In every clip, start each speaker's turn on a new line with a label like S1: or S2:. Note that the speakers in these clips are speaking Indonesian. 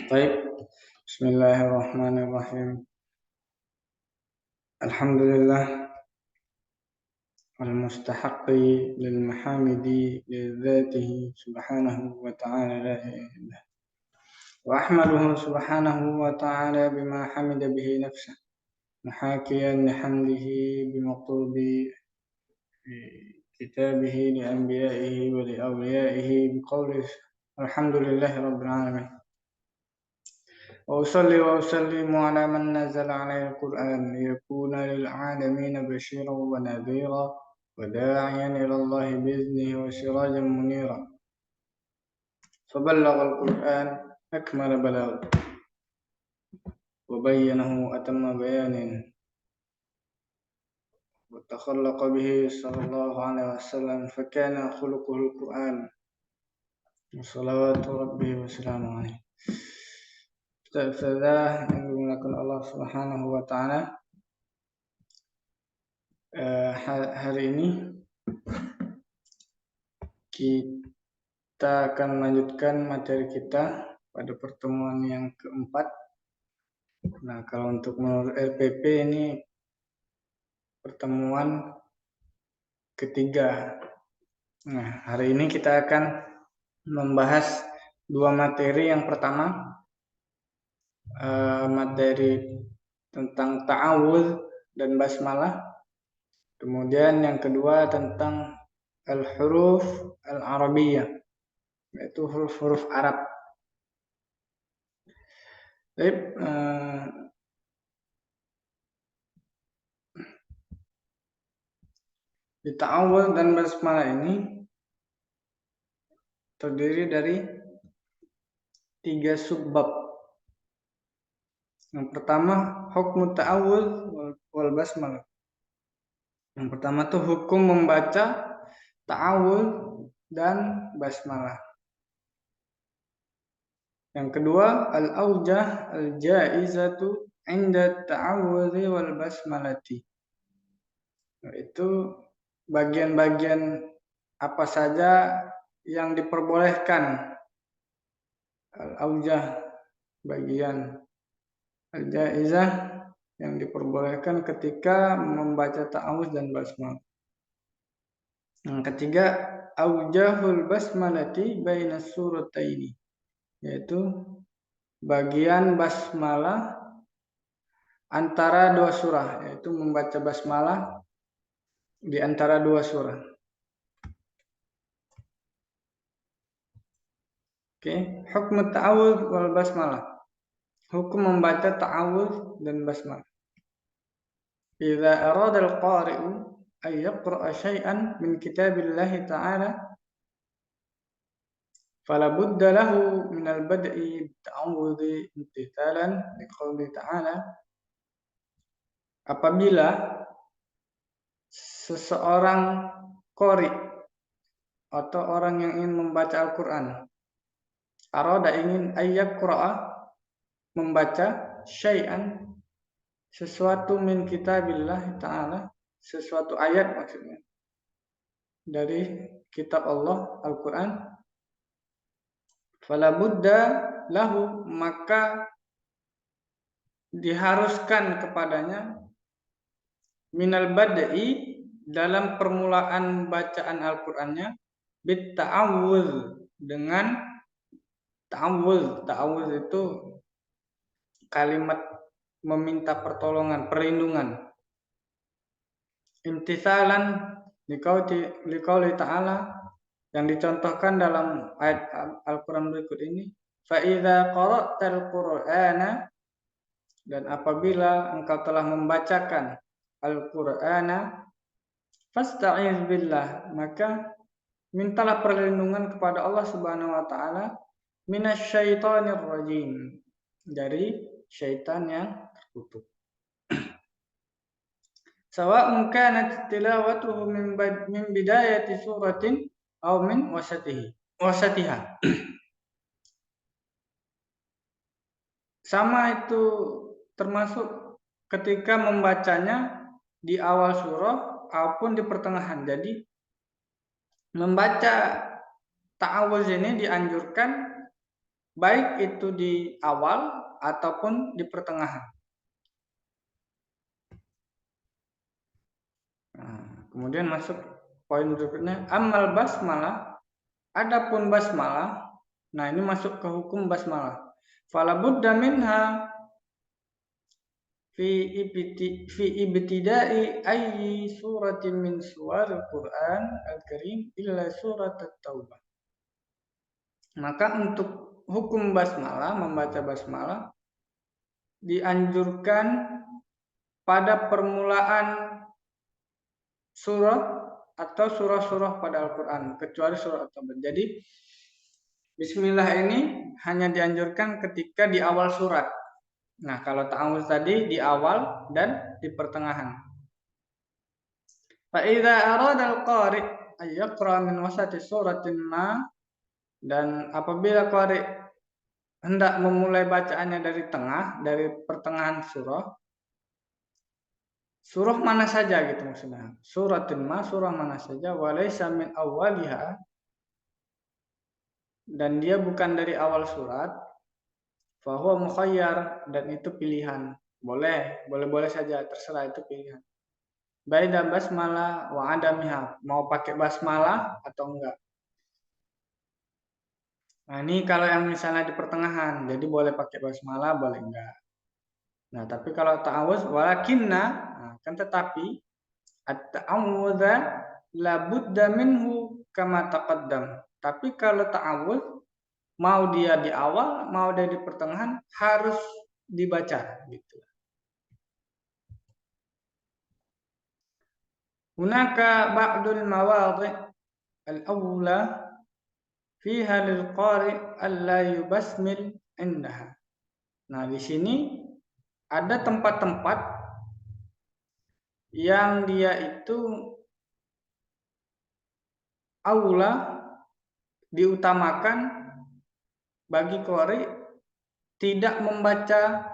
S1: طيب بسم الله الرحمن الرحيم. الحمد لله المستحق للمحامد لذاته سبحانه وتعالى لا إله إلا الله، وأحمده سبحانه وتعالى بما حمد به نفسه محاكيا لحمده بمطلوب كتابه لأنبيائه ولأوليائه بقوله الحمد لله رب العالمين. وأصلي وأسلم على من نزل عليه القرآن ليكون للعالمين بشيرا ونذيرا وداعيا إلى الله بإذنه وسراجا منيرا، فبلغ القرآن أكمل بلاغ وبينه أتم بيان وتخلق به صلى الله عليه وسلم فكان خلقه القرآن وصلوات ربي وسلامه عليه. Ustazah yang dimuliakan Allah Subhanahu wa Ta'ala, hari ini kita akan melanjutkan materi kita pada pertemuan yang keempat. Nah, kalau untuk menurut RPP ini pertemuan ketiga. Nah, hari ini kita akan membahas dua materi. Yang pertama materi tentang ta'awudz dan basmalah. Kemudian yang kedua tentang al-huruf al-arabiyah, yaitu huruf-huruf Arab. Di ta'awudz dan basmalah ini terdiri dari 3 subbab. Yang pertama hukum ta'awudz wal basmalah. Yang pertama tuh hukum membaca ta'awudz dan basmalah. Yang kedua al-aujah al-jaizatu 'inda ta'awudzi wal basmalati. Itu bagian-bagian apa saja yang diperbolehkan. Al-aujah bagian, al-jaizah yang diperbolehkan ketika membaca ta'awudz dan basmalah. Yang ketiga aujahul basmalati baina surataini, yaitu bagian basmalah antara dua surah, yaitu membaca basmalah di antara dua surah. Hukum ta'awudz wal basmalah. Hukum membaca ta'awudz dan basmalah. Idza arada al-qari'u an yaqra'a syai'an min kitabillahi ta'ala fala budda lahu min al-bad'i ta'awudzi imtithalan liqouli ta'ala. Apabila seseorang qari atau orang yang ingin membaca Al-Quran, arada ingin ayyaqra'a membaca syai'an sesuatu min kitabillah ta'ala, sesuatu ayat maksudnya dari kitab Allah Al-Quran, fala budda lahu, maka diharuskan kepadanya minal bad'i, dalam permulaan bacaan Al-Qur'annya, bit ta'awudz, dengan ta'awudz. Ta'awudz itu kalimat meminta pertolongan, perlindungan. Imtithalan liqauli ta'ala, yang dicontohkan dalam ayat Al-Qur'an berikut ini, fa idza qara'tal qur'ana, dan apabila engkau telah membacakan Al-Qur'ana, fasta'iz billah, maka mintalah perlindungan kepada Allah Subhanahu wa taala, minasyaitonir rajim, dari syaitan yang terkutuk. Sawa'un kanat tilawatuhu min bidayati suratin aw min wasatiha. Sama itu termasuk ketika membacanya di awal surah ataupun di pertengahan. Jadi membaca ta'awudz ini dianjurkan baik itu di awal ataupun di pertengahan. Nah, kemudian masuk poin berikutnya, amal basmalah, adapun basmalah. Nah, ini masuk ke hukum basmalah. Fala budda minha fi ibtida'i ayyi suratin min suwaril Qur'an al-Karim illa surat at-Taubah. Maka untuk hukum basmalah, membaca basmalah dianjurkan pada permulaan surah atau surah-surah pada Al-Quran, kecuali surah At-Taubah. Jadi Bismillah ini hanya dianjurkan ketika di awal surat. Nah, kalau ta'awudz tadi di awal dan di pertengahan. Fa idza arada al-qari ay yaqra min wasati suratin ma, dan apabila qari hendak memulai bacaannya dari tengah, dari pertengahan surah, surah mana saja gitu maksudnya. Suratin ma, surah mana saja, walaysa min awwaliha, dan dia bukan dari awal surat, fahuwa mukhayyar, dan itu pilihan. Boleh saja, terserah, itu pilihan. Baida basmalah wa adamiha, mau pakai basmalah atau enggak. Nah, ini kalau yang misalnya di pertengahan, jadi boleh pakai basmalah, boleh enggak. Nah, tapi kalau ta'awudz walakinna, nah, kan tetapi at-ta'awudza la budda minhu kama taqaddam. Tapi kalau ta'awudz, mau dia di awal, mau dia di pertengahan, harus dibaca gitu. Hunaka ba'dul mawadhi' al-awla fiha lil qari alla yubasmil indaha. Nah, di sini ada tempat-tempat yang dia itu aula, diutamakan bagi qari tidak membaca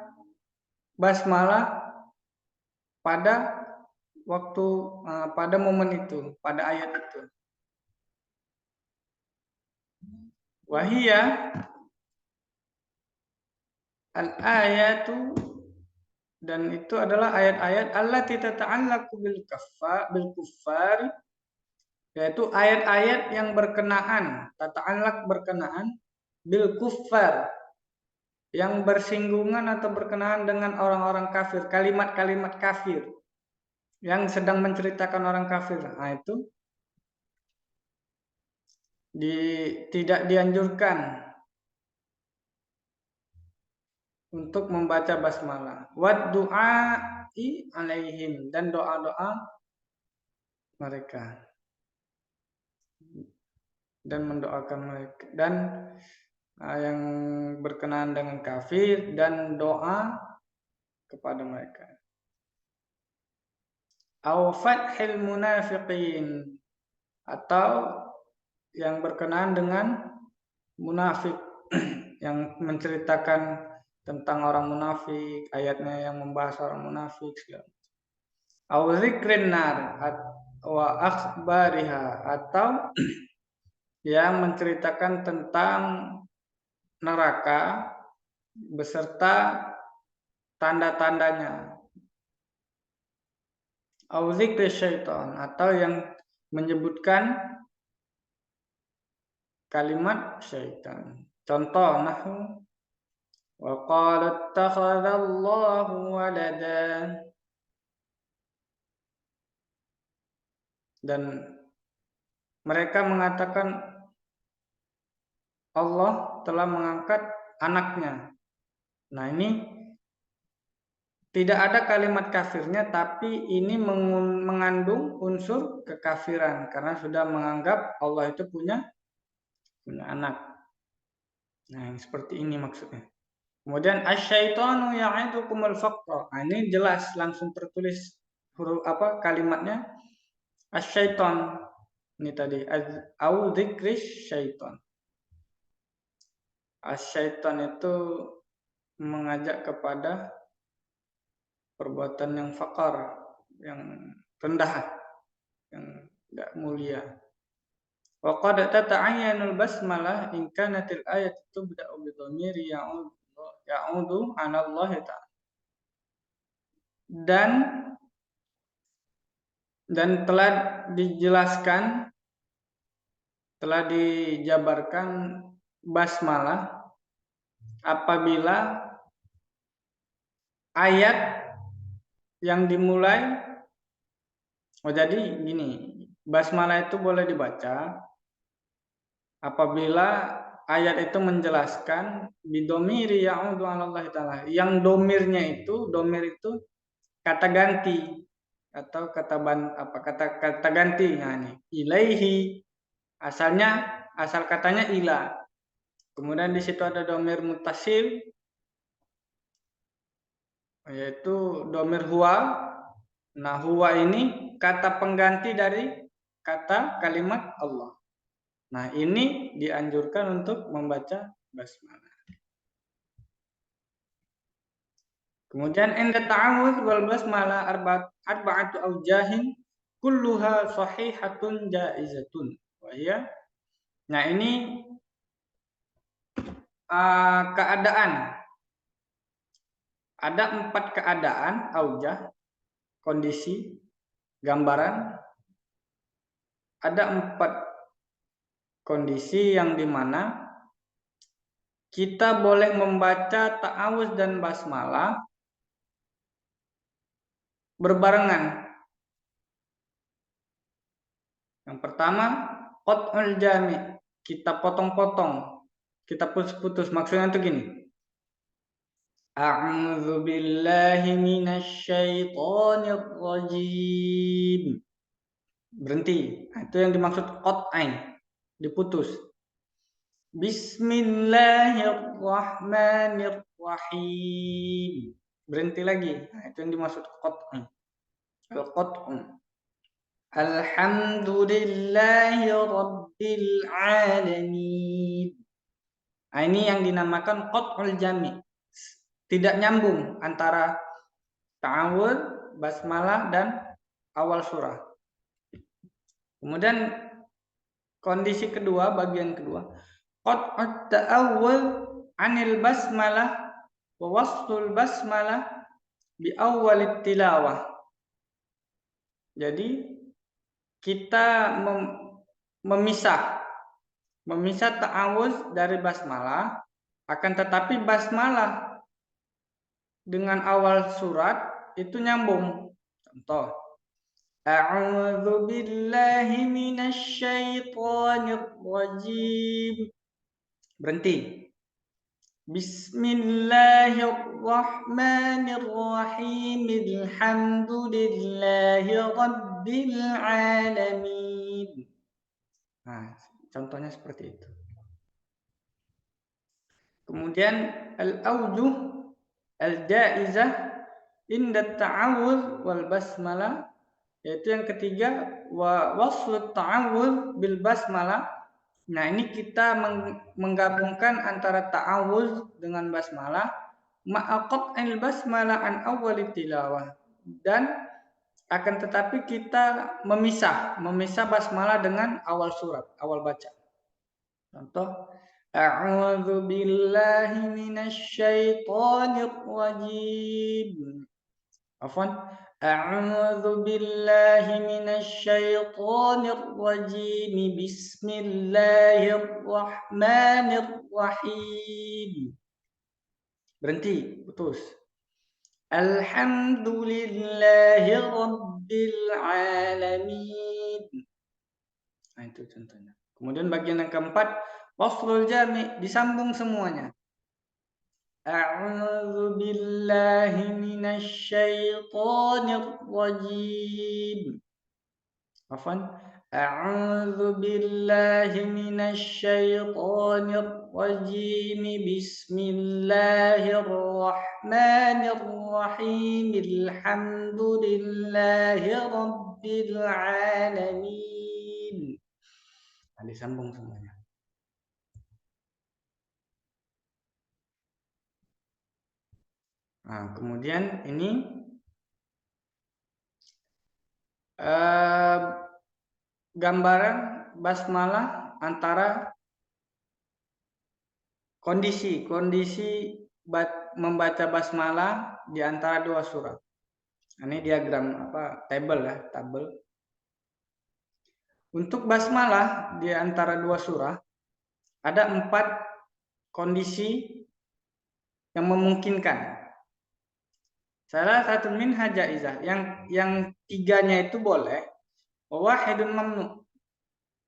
S1: basmalah pada waktu pada momen itu, pada ayat itu. Wahia al-ayatu, dan itu adalah ayat-ayat allati tata'allaqu bil kuffari, yaitu ayat-ayat yang berkenaan, tata'allaq berkenaan, bil kuffar, yang bersinggungan atau berkenaan dengan orang-orang kafir, kalimat-kalimat kafir yang sedang menceritakan orang kafir. Nah, itu tidak dianjurkan untuk membaca basmalah. Wad du'ai alaihim, dan doa-doa mereka, dan mendoakan mereka, dan yang berkenaan dengan kafir, dan doa kepada mereka. Au fathil munafiqin, atau yang berkenaan dengan munafik, yang menceritakan tentang orang munafik, ayatnya yang membahas orang munafik segala. Au zikrin nar wa akhbariha, atau yang menceritakan tentang neraka beserta tanda-tandanya. Au zikri syaitan, atau yang menyebutkan kalimat syaitan. Contoh nahwu wa qala ittakhadallahu walada, dan mereka mengatakan Allah telah mengangkat anaknya. Nah, ini tidak ada kalimat kafirnya, tapi ini mengandung unsur kekafiran karena sudah menganggap Allah itu punya anak. Nah, yang seperti ini maksudnya. Kemudian asyaitanu ya'idukumul faqra. Nah, ini jelas langsung tertulis huruf kalimatnya. Asyaiton ini tadi au dzikris syaiton. Asyaiton itu mengajak kepada perbuatan yang fakar, yang rendah, yang tidak mulia. Wa qad tata'ayyanul basmalah in kanatil ayat tubda'u bi dhamiri ya'udu 'ala Allah ta'ala. Dan telah dijelaskan, telah dijabarkan basmalah apabila ayat yang dimulai, jadi gini, basmalah itu boleh dibaca apabila ayat itu menjelaskan bidomiri ya'udu 'ala Allah ta'ala. Yang domir itu kata ganti atau kata ganti. Nah, ini ilaihi, asal katanya ila. Kemudian di situ ada domir mutasil, yaitu domir huwa. Nah, huwa ini kata pengganti dari kata kalimat Allah. Nah, ini dianjurkan untuk membaca basmalah. Kemudian inda ta'awudz wal basmalah arba'atu aujahin kulluha sahihatun jaizatun. Nah, ini keadaan. Ada 4 keadaan aujah, kondisi, gambaran. Ada 4 kondisi yang dimana kita boleh membaca ta'awudz dan basmalah berbarengan. Yang pertama, qat'ul jami', kita potong-potong, kita putus-putus. Maksudnya itu gini. A'udzu billahi minasy syaithanir rajim. Berhenti. Itu yang dimaksud qat'ain, diputus. Bismillahirrahmanirrahim. Berhenti lagi. Itu yang dimaksud qat'ain. Al-qat'u. Alhamdulillahi rabbil alamin. Nah, ini yang dinamakan qat'ul jami'. Tidak nyambung antara ta'awudz, basmalah dan awal surah. Kemudian kondisi kedua, bagian kedua, qat'ut ta'awudz 'anil basmalah wa wasful basmalah bi awwalit tilawah. Jadi kita memisah ta'awudz dari basmalah, akan tetapi basmalah dengan awal surat itu nyambung. Contoh, a'udzu billahi minasy syaithanir rajim. Berhenti. Bismillahirrahmanirrahim. Alhamdulillahi rabbil alamin. Nah, contohnya seperti itu. Kemudian al-aujuh al-jaizah inda ta'awudz wal basmalah, yaitu yang ketiga waslut ta'awudz bil basmalah. Nah, ini kita menggabungkan antara ta'awudz dengan basmalah ma'aqat'il basmalah an awwalit tilawah, dan akan tetapi kita memisah basmalah dengan awal surat, awal baca. Contoh, a'udzu billahi minasy syaithanir rajim. Afwan, a'udzu billahi minasy syaithanir rajim. Bismillahirrahmanirrahim. Berhenti, putus. Alhamdulillahi rabbil alamin. Nah, itu contohnya. Kemudian bagian yang keempat, waslul jami', disambung semuanya. A'udzu billahi minasy syaithanir rajim. Afwan. A'udzu billahi minasy syaithanir rajim. Bismillahirrahmanirrahim. Alhamdulillahi rabbil alamin. Nah, disambung semuanya. Nah, kemudian ini gambaran basmalah antara kondisi membaca basmalah di antara dua surah. Ini diagram tabel ya, tabel. Untuk basmalah di antara dua surah ada 4 kondisi yang memungkinkan. Salah satu minha jaizah, yang 3-nya itu boleh, wahidun mamnu.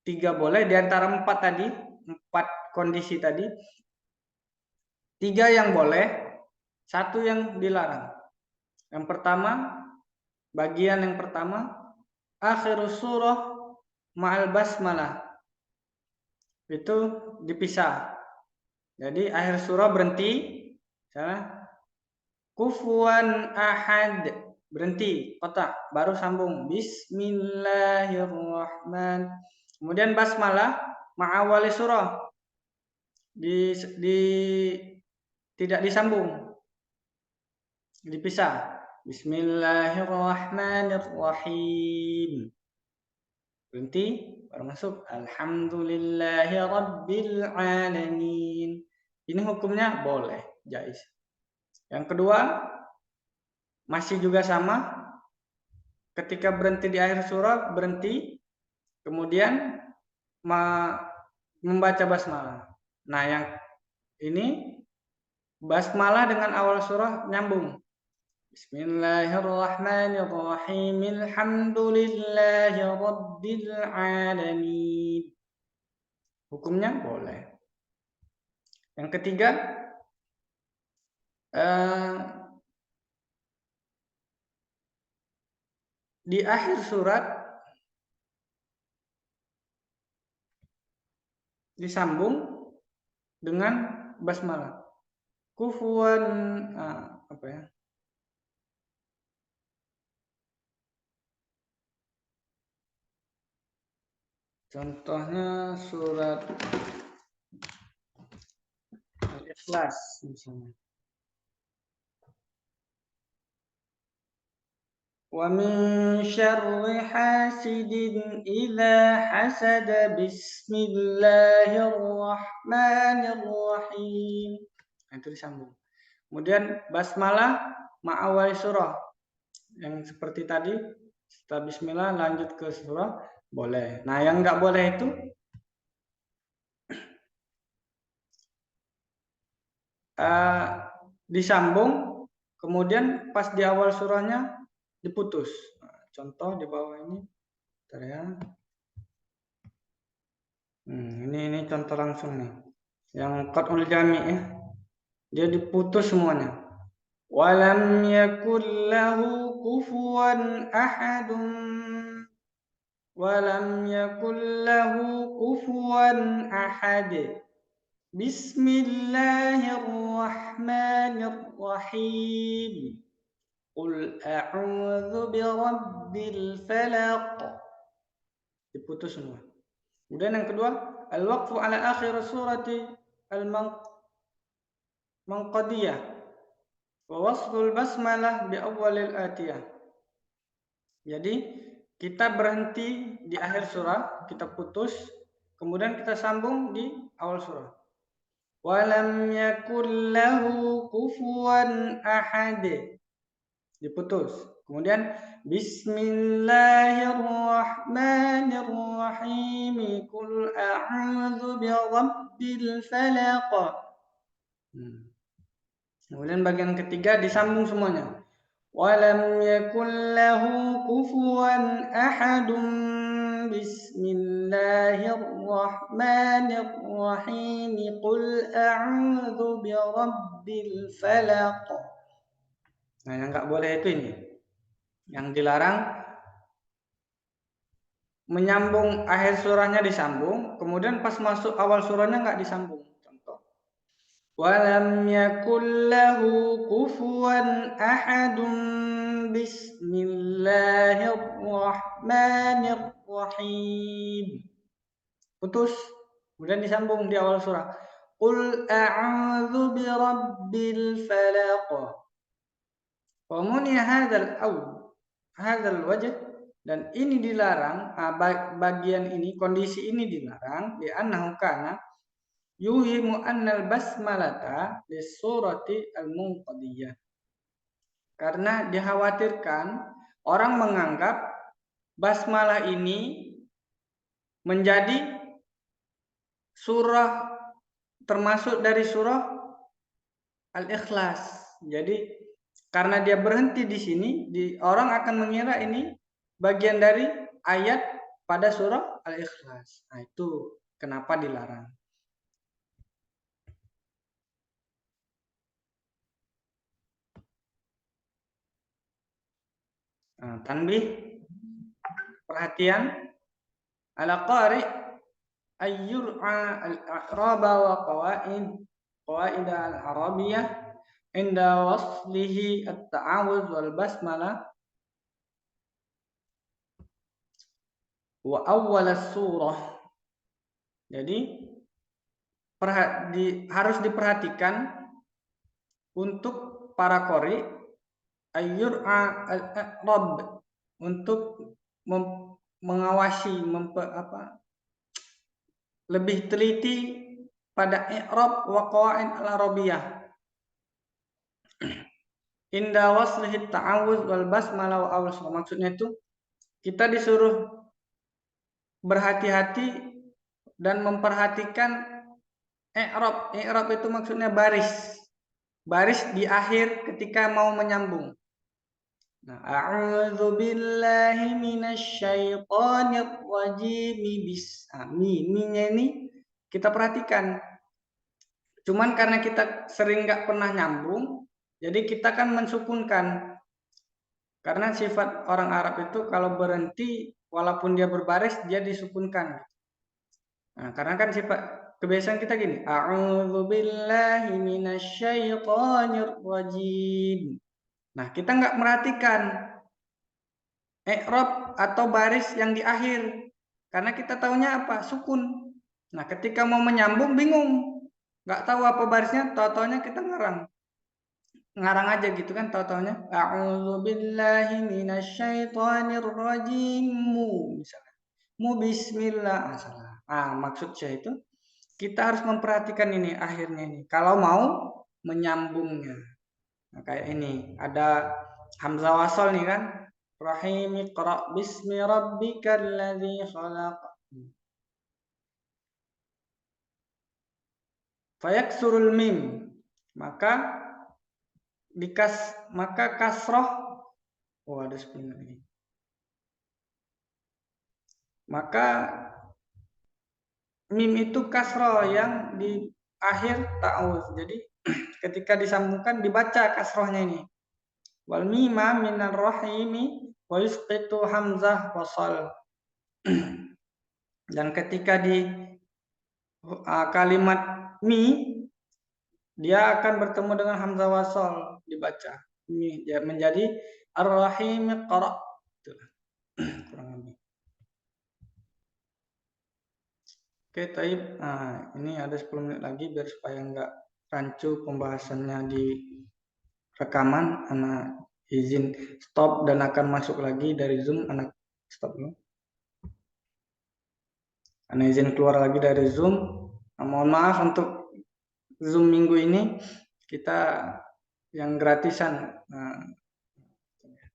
S1: 3 boleh di antara 4 tadi, 4 kondisi tadi. 3 yang boleh, 1 yang dilarang. Yang pertama, bagian yang pertama, akhirus surah ma'al basmalah. Itu dipisah. Jadi akhir surah berhenti, kufuwan ahad berhenti, kotak, baru sambung bismillahirrahmanirrahim. Kemudian basmalah ma'awali surah tidak disambung, dipisah. Bismillahirrahmanirrahim. Berhenti, baru masuk alhamdulillahi rabbil alamin. Ini hukumnya boleh, jaiz. Yang kedua, masih juga sama. Ketika berhenti di akhir surah, berhenti, kemudian membaca basmalah. Nah, yang ini basmalah dengan awal surah nyambung. Bismillahirrahmanirrahim. Alhamdulillahi rabbil alamin. Hukumnya boleh. Yang ketiga, di akhir surat disambung dengan basmalah. Kufuwan Contohnya surat Al-Ikhlas misalnya. Wa min syarri hasidin idza hasada bismillahirrahmanirrahim. Itu disambung. Kemudian basmalah ma'awal surah. Yang seperti tadi, setelah bismillah lanjut ke surah, boleh. Nah, yang enggak boleh itu disambung, kemudian pas di awal surahnya diputus. Nah, contoh di bawah ini, ini contoh langsung nih, yang qat'ul jami' ya, dia diputus semuanya. Walam yakul lahu kufuwan ahadun. Walam yakul lahu kufuwan ahad. Bismillahirrahmanirrahim. Qul a'udzu birabbil falaq. Diputus semua. Kemudian yang kedua, al-waqfu ala akhir surati al-manqadiyah wa wasful basmalah bi awwalil atiyah. Jadi kita berhenti di akhir surah, kita putus, kemudian kita sambung di awal surah. Walam yakul lahu kufuwan ahad. Diputus. Kemudian bismillahirrahmanirrahim. Qul a'udzu birabbil falaq. Kemudian bagian ketiga disambung semuanya. Walam yakul lahu kufuwan ahadun. Bismillahirrahmanirrahim. Qul a'udzu birabbil falaq. Nah, yang nggak boleh itu ini. Yang dilarang menyambung akhir surahnya disambung, kemudian pas masuk awal surahnya nggak disambung. Contoh. Walam yakul lahu kufuwan ahadun. Bismillahirrahmanirrahim. Putus, kemudian disambung di awal surah. Qul a'udzu birabbil falaq. Wa muniya hadzal wajh Dan ini dilarang, bagian ini, kondisi ini dilarang di annahu kana yuhimu annal basmalata lisurati al-munqadiyah. Karena dikhawatirkan orang menganggap basmalah ini menjadi surah termasuk dari surah Al-Ikhlas. Jadi karena dia berhenti di sini, orang akan mengira ini bagian dari ayat pada surah Al-Ikhlas. Nah, itu kenapa dilarang. Nah, tanbih, perhatian, ala qari ayyur'a al-a'raba wa qawaid al-arabiyyah inda waslihi at-ta'awudz wal basmalah wa awwal surah. Jadi harus diperhatikan untuk para qori ayyur'a al-i'rab, untuk mengawasi lebih teliti pada i'rab wa qawaid al-arabiyyah inda waslihi ta'awudz wal basmalah wa awwal surah. Maksudnya itu kita disuruh berhati-hati dan memperhatikan i'rab. I'rab itu maksudnya baris. Baris di akhir ketika mau menyambung. Nah, a'udzu billahi minasyaitonir rajim. Minya ini kita perhatikan. Cuman karena kita sering nggak pernah nyambung, jadi kita kan mensukunkan. Karena sifat orang Arab itu kalau berhenti, walaupun dia berbaris, dia disukunkan. Nah, karena kan sifat kebiasaan kita gini, a'udzu billahi minasyaitonir rajim. Nah, kita nggak merhatikan i'rab atau baris yang di akhir. Karena kita taunya apa? Sukun. Nah, ketika mau menyambung bingung. Nggak tahu apa barisnya, tahu-taunya kita ngarang aja gitu kan, tahu-taunya a'udzu billahi minasyaitonir rajim misalnya. Bismillah. Maksud saya itu kita harus memperhatikan ini akhirnya ini kalau mau menyambungnya. Nah, kayak ini ada hamzah wasal nih kan, rahim iqra bismi rabbikal ladzi khalaq. Fayaksurul mim, maka kasroh. Ada 10 lagi. Maka mim itu kasroh yang di akhir ta'awudz. Jadi ketika disambungkan dibaca kasrohnya ini. Wal mima minar rahimi wa yusqitu hamzah wasal. Dan ketika di kalimat mi dia akan bertemu dengan hamzah wasal dibaca. Mi dia menjadi ar-rahim qara. Kurang lebih. Oke, taib. Nah, ini ada 10 menit lagi biar supaya nggak rancu pembahasannya di rekaman. Anak izin stop dan akan masuk lagi dari Zoom. Anak stop dulu. Anak izin keluar lagi dari Zoom. Nah, mohon maaf untuk Zoom minggu ini kita yang gratisan. Nah,